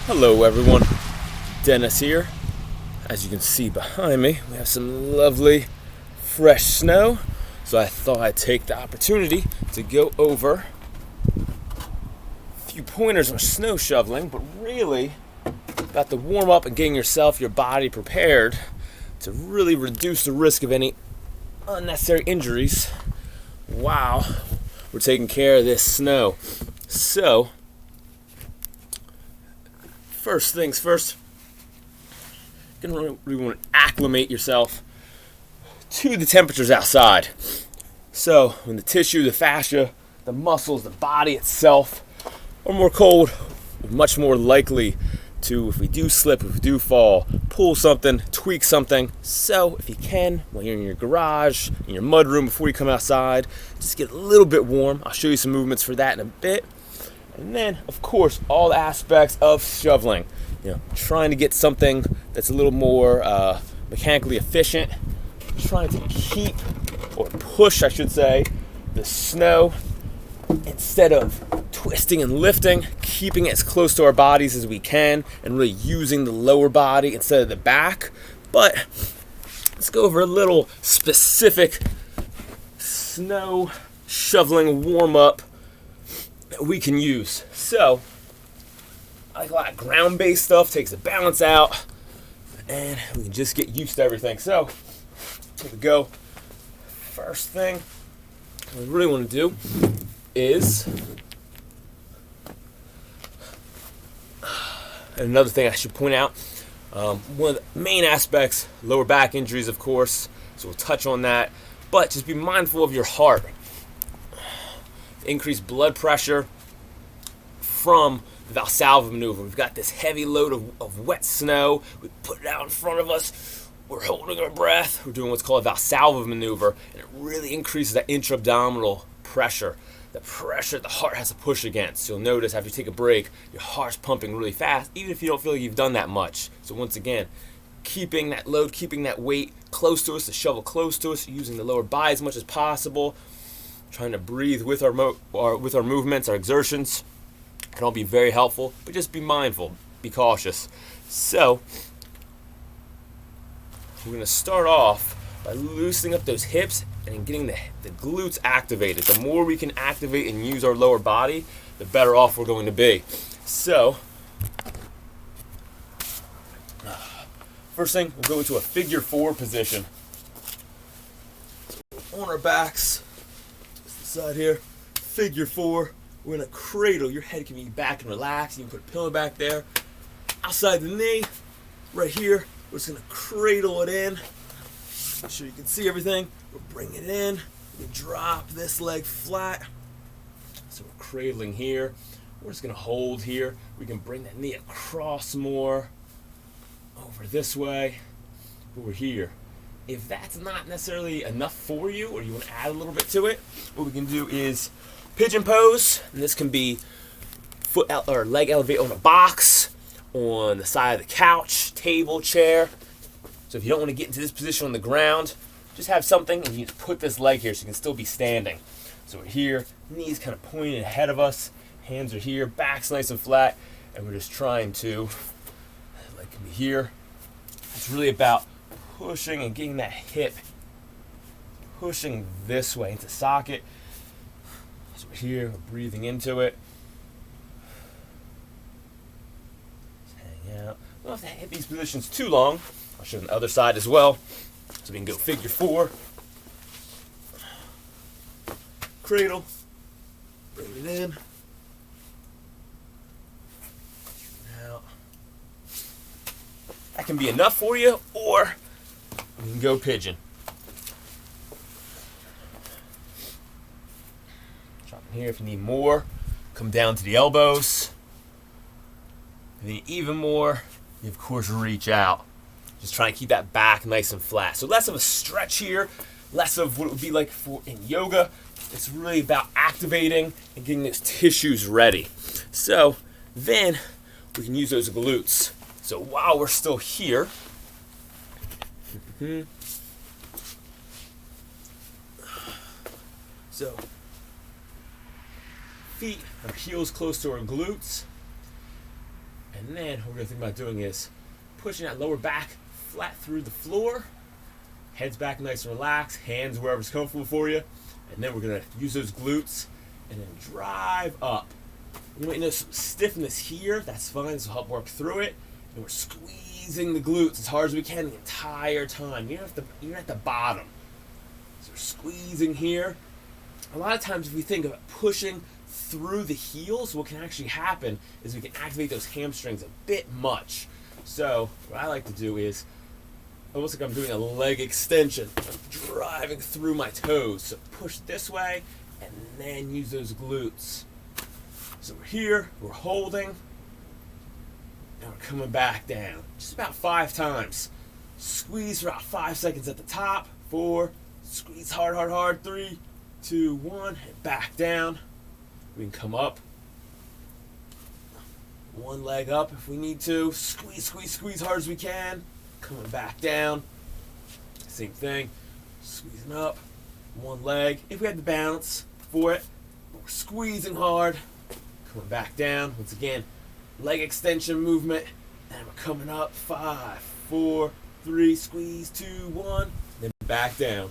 Hello everyone, Dennis here. As you can see behind me, we have some lovely fresh snow. So I thought I'd take the opportunity to go over a few pointers on snow shoveling, but really about the warm up and getting your body prepared to really reduce the risk of any unnecessary injuries while we're taking care of this snow. So, first things first, you're going to really want to acclimate yourself to the temperatures outside. So when the tissue, the fascia, the muscles, the body itself are more cold, we're much more likely to, if we do slip, if we do fall, pull something, tweak something. So if you can, when you're in your garage, in your mudroom before you come outside, just get a little bit warm. I'll show you some movements for that in a bit. And then, of course, all aspects of shoveling. Trying to get something that's a little more mechanically efficient. Trying to keep, or push, I should say, the snow instead of twisting and lifting, keeping it as close to our bodies as we can, and really using the lower body instead of the back. But let's go over a little specific snow shoveling warm-up that we can use. So, I like a lot of ground-based stuff, takes the balance out, and we can just get used to everything. So, here we go. First thing we really want to do is, and another thing I should point out, one of the main aspects, lower back injuries, of course, so we'll touch on that, but just be mindful of your heart. Increased blood pressure from the Valsalva maneuver. We've got this heavy load of wet snow. We put it out in front of us. We're holding our breath. We're doing what's called a Valsalva maneuver, and it really increases that intra-abdominal pressure. The pressure the heart has to push against. You'll notice after you take a break, your heart's pumping really fast, even if you don't feel like you've done that much. So once again, keeping that load, keeping that weight close to us, the shovel close to us, using the lower body as much as possible, trying to breathe with our movements, our exertions, can all be very helpful, but just be mindful, be cautious. So, we're going to start off by loosening up those hips and getting the glutes activated. The more we can activate and use our lower body, the better off we're going to be. So, first thing, we'll go into a figure 4 position. So on our backs, just the side here, figure 4. We're going to cradle. Your head can be back and relaxed. You can put a pillow back there. Outside the knee, right here, we're just going to cradle it in. Make sure you can see everything. We'll bring it in. We drop this leg flat. So we're cradling here. We're just going to hold here. We can bring that knee across more. Over this way. Over here. If that's not necessarily enough for you, or you want to add a little bit to it, what we can do is Pidgeon Pose, and this can be foot or leg elevate on a box, on the side of the couch, table, chair. So if you don't want to get into this position on the ground, just have something and you just put this leg here so you can still be standing. So we're here, knees kind of pointed ahead of us, hands are here, back's nice and flat, and we're just trying to, leg can be here. It's really about pushing and getting that hip, pushing this way into socket. So we're here, we're breathing into it. Just hang out. We don't have to hit these positions too long. I'll show you the other side as well. So we can go figure 4. Cradle. Bring it in. Out. That can be enough for you, or you can go pigeon. Here, if you need more, come down to the elbows. If you need even more, you of course reach out. Just try and keep that back nice and flat. So less of a stretch here, less of what it would be like for in yoga. It's really about activating and getting those tissues ready. So then we can use those glutes. So while we're still here, so feet, our heels close to our glutes. And And then what we're going to think about doing is pushing that lower back flat through the floor. Head's back nice and relaxed. Hands wherever's comfortable for you. And then we're going to use those glutes and then drive up. You might notice some stiffness here. That's fine. This will help work through it. And we're squeezing the glutes as hard as we can the entire time, even at the bottom. So we're squeezing here. A lot of times if we think of pushing through the heels, what can actually happen is we can activate those hamstrings a bit much. So what I like to do is almost like I'm doing a leg extension. I'm driving through my toes. So push this way and then use those glutes. So we're here, we're holding, and we're coming back down. Just about 5 times. Squeeze for about 5 seconds at the top. 4, squeeze hard, hard, hard. 3, 2, 1, and back down. We can come up. One leg up if we need to. Squeeze, squeeze, squeeze hard as we can. Coming back down. Same thing. Squeezing up. One leg. If we had the balance for it, we're squeezing hard. Coming back down. Once again, leg extension movement. And we're coming up. 5, 4, 3, squeeze, 2, 1. Then back down.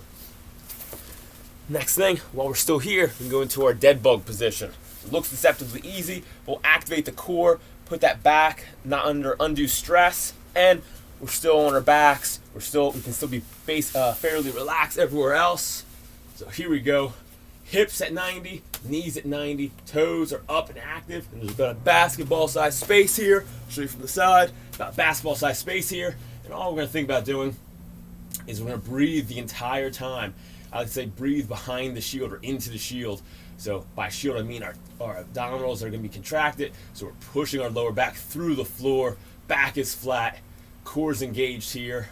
Next thing, while we're still here, we can go into our Deadbug position. It looks deceptively easy. We'll activate the core, put that back, not under undue stress, and we're still on our backs. We can still be fairly relaxed everywhere else. So here we go. Hips at 90, knees at 90, toes are up and active, and there's about a basketball-sized space here. I'll show you from the side. About basketball-sized space here, and all we're going to think about doing is we're going to breathe the entire time. I like to say breathe behind the shield or into the shield. So by shield I mean our abdominals are going to be contracted. So we're pushing our lower back through the floor. Back is flat. Core's engaged here.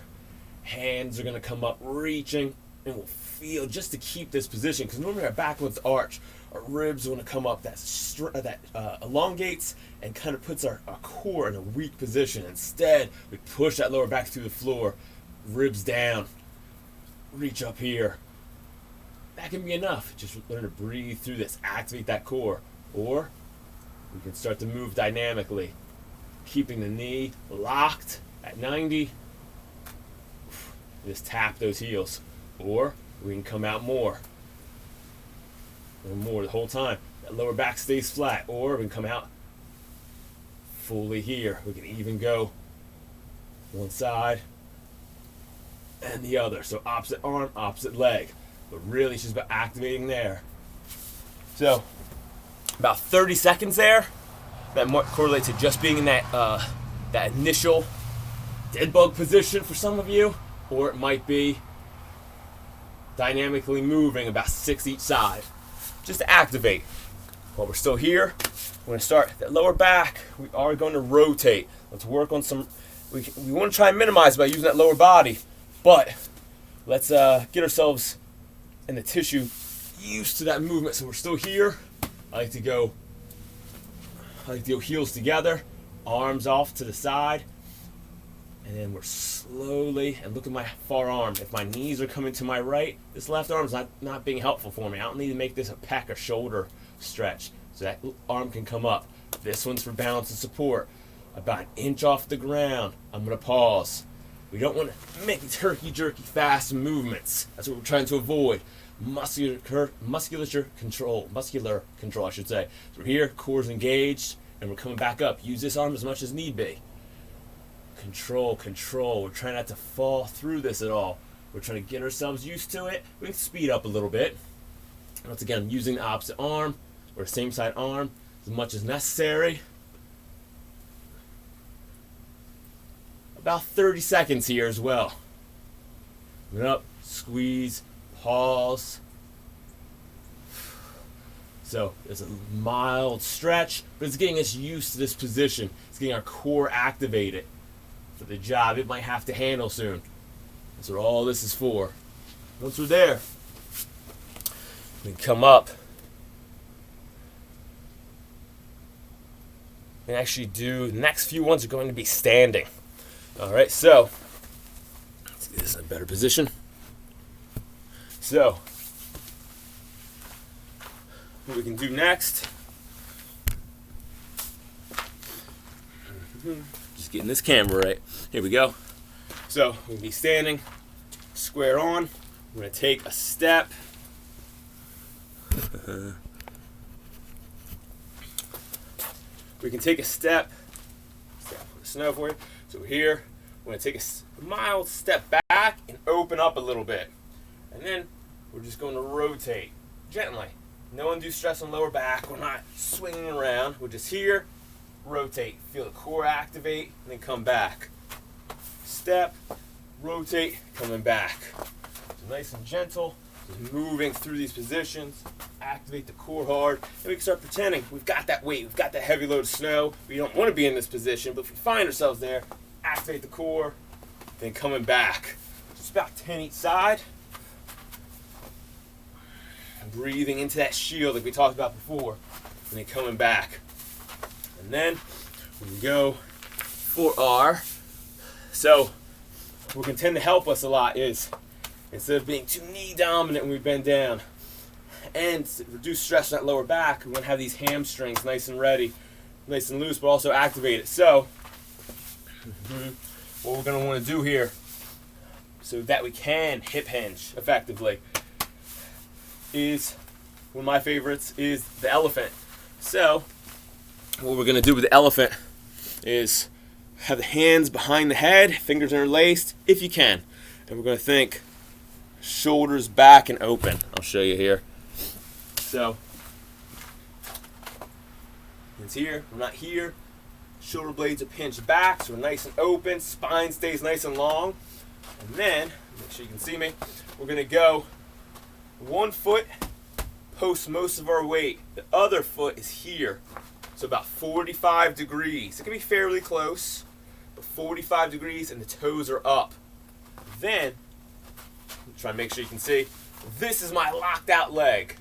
Hands are going to come up, reaching, and we'll feel just to keep this position. Because normally our back wants to arch. Our ribs want to come up. That elongates and kind of puts our core in a weak position. Instead, we push that lower back through the floor. Ribs down. Reach up here. That can be enough. Just learn to breathe through this, activate that core. Or we can start to move dynamically, keeping the knee locked at 90. Just tap those heels. Or we can come out more. Or more the whole time. That lower back stays flat. Or we can come out fully here. We can even go one side and the other. So opposite arm, opposite leg. But really, it's just about activating there. So, about 30 seconds there. That might correlate to just being in that initial Deadbug position for some of you. Or it might be dynamically moving about 6 each side. Just to activate. While we're still here, we're going to start that lower back. We are going to rotate. Let's work on some... We want to try and minimize by using that lower body. But let's get ourselves... and the tissue used to that movement. So we're still here. I like to go heels together, arms off to the side, and then we're slowly, and look at my far arm. If my knees are coming to my right, this left arm is not being helpful for me. I don't need to make this a pec or shoulder stretch. So that arm can come up. This one's for balance and support. About an inch off the ground, I'm going to pause. We don't want to make turkey jerky fast movements. That's what we're trying to avoid. Muscular control, I should say. So we're here, core's engaged, and we're coming back up. Use this arm as much as need be. Control. We're trying not to fall through this at all. We're trying to get ourselves used to it. We can speed up a little bit. Once again, I'm using the opposite arm or same side arm as much as necessary. About 30 seconds here as well. Coming up, squeeze, pause. So there's a mild stretch, but it's getting us used to this position. It's getting our core activated for the job it might have to handle soon. That's what all this is for. Once we're there, we can come up and actually do the next few ones are going to be standing. Alright, so let's get this in a better position. So what we can do next Just getting this camera right. Here we go. So we're going to be standing square on. We're going to take a step. We can take a step. Put the snow for you. So here, we're going to take a mild step back and open up a little bit. And then we're just going to rotate gently. No undue stress on lower back. We're not swinging around. We're just here, rotate. Feel the core activate, and then come back. Step, rotate, coming back. So nice and gentle, just moving through these positions. Activate the core hard, and we can start pretending we've got that weight, we've got that heavy load of snow. We don't want to be in this position, but if we find ourselves there, activate the core, then coming back. Just about 10 each side. And breathing into that shield like we talked about before, and then coming back. And then we go for our, so what can tend to help us a lot is, instead of being too knee dominant when we bend down, and reduce stress on that lower back, we want to have these hamstrings nice and ready, nice and loose, but also activated. So what we're going to want to do here, so that we can hip hinge effectively, is one of my favorites is the elephant. So what we're going to do with the elephant is have the hands behind the head, fingers interlaced if you can, and we're going to think shoulders back and open. I'll show you here. So it's here, we're not here. Shoulder blades are pinched back, so we're nice and open. Spine stays nice and long. And then, make sure you can see me, we're going to go one foot, post most of our weight. The other foot is here, so about 45 degrees. It can be fairly close, but 45 degrees, and the toes are up. Then, try and make sure you can see, this is my locked out leg.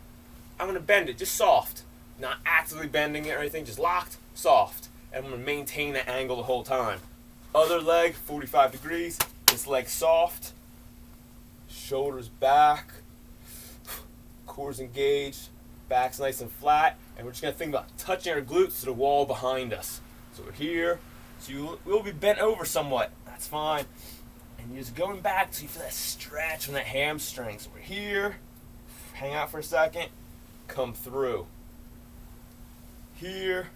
I'm going to bend it, just soft. Not actively bending it or anything, just locked, soft. And I'm going to maintain that angle the whole time. Other leg, 45 degrees. This leg soft. Shoulders back. Core's engaged. Back's nice and flat. And we're just going to think about touching our glutes to the wall behind us. So we're here. So you will be bent over somewhat. That's fine. And you're just going back so you feel that stretch from that hamstring. So we're here. Hang out for a second. Come through. Here.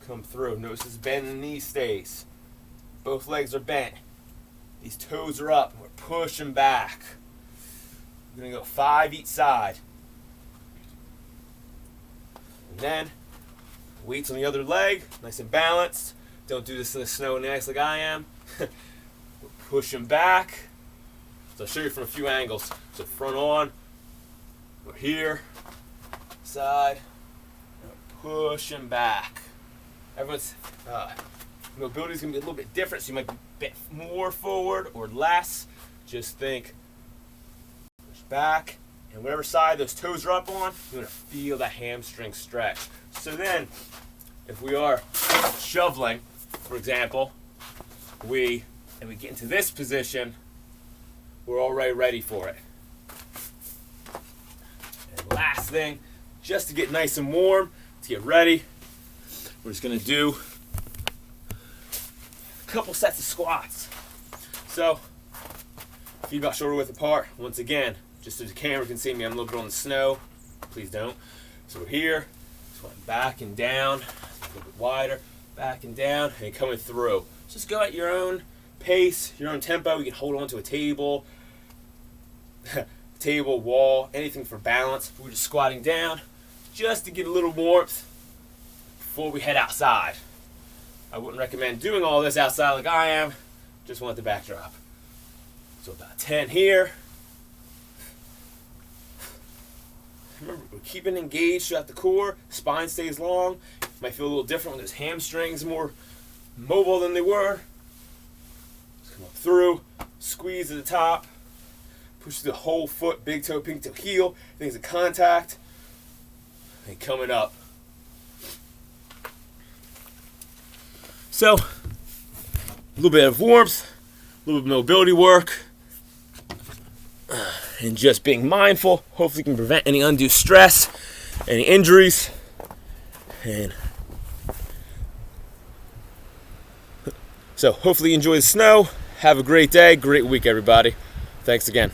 Come through. Notice this bend in the knee stays. Both legs are bent. These toes are up. We're pushing back. We're going to go 5 each side. And then, weights on the other leg. Nice and balanced. Don't do this in the snow and the ice like I am. We're pushing back. So I'll show you from a few angles. So front on. We're here. Side. Pushing back. Everyone's mobility is going to be a little bit different, so you might be bent more forward or less. Just think, push back, and whatever side those toes are up on, you're going to feel that hamstring stretch. So then, if we are shoveling, for example, we get into this position, we're already ready for it. And last thing, just to get nice and warm, to get ready, we're just going to do a couple sets of squats. So, feet about shoulder width apart. Once again, just so the camera can see me, I'm a little bit on the snow. Please don't. So we're here, squatting back and down, a little bit wider, back and down, and coming through. Just go at your own pace, your own tempo. You can hold on to a table, wall, anything for balance. We're just squatting down, just to get a little warmth before we head outside. I wouldn't recommend doing all this outside like I am. Just want the backdrop. So about 10 here. Remember, we're keeping engaged throughout the core. Spine stays long. Might feel a little different when those hamstrings more mobile than they were. Just come up through. Squeeze at the top. Push the whole foot, big toe, pink toe, heel. Things of contact. And coming up. So, a little bit of warmth, a little bit of mobility work, and just being mindful. Hopefully you can prevent any undue stress, any injuries, and So hopefully you enjoy the snow. Have a great day, great week, everybody. Thanks again.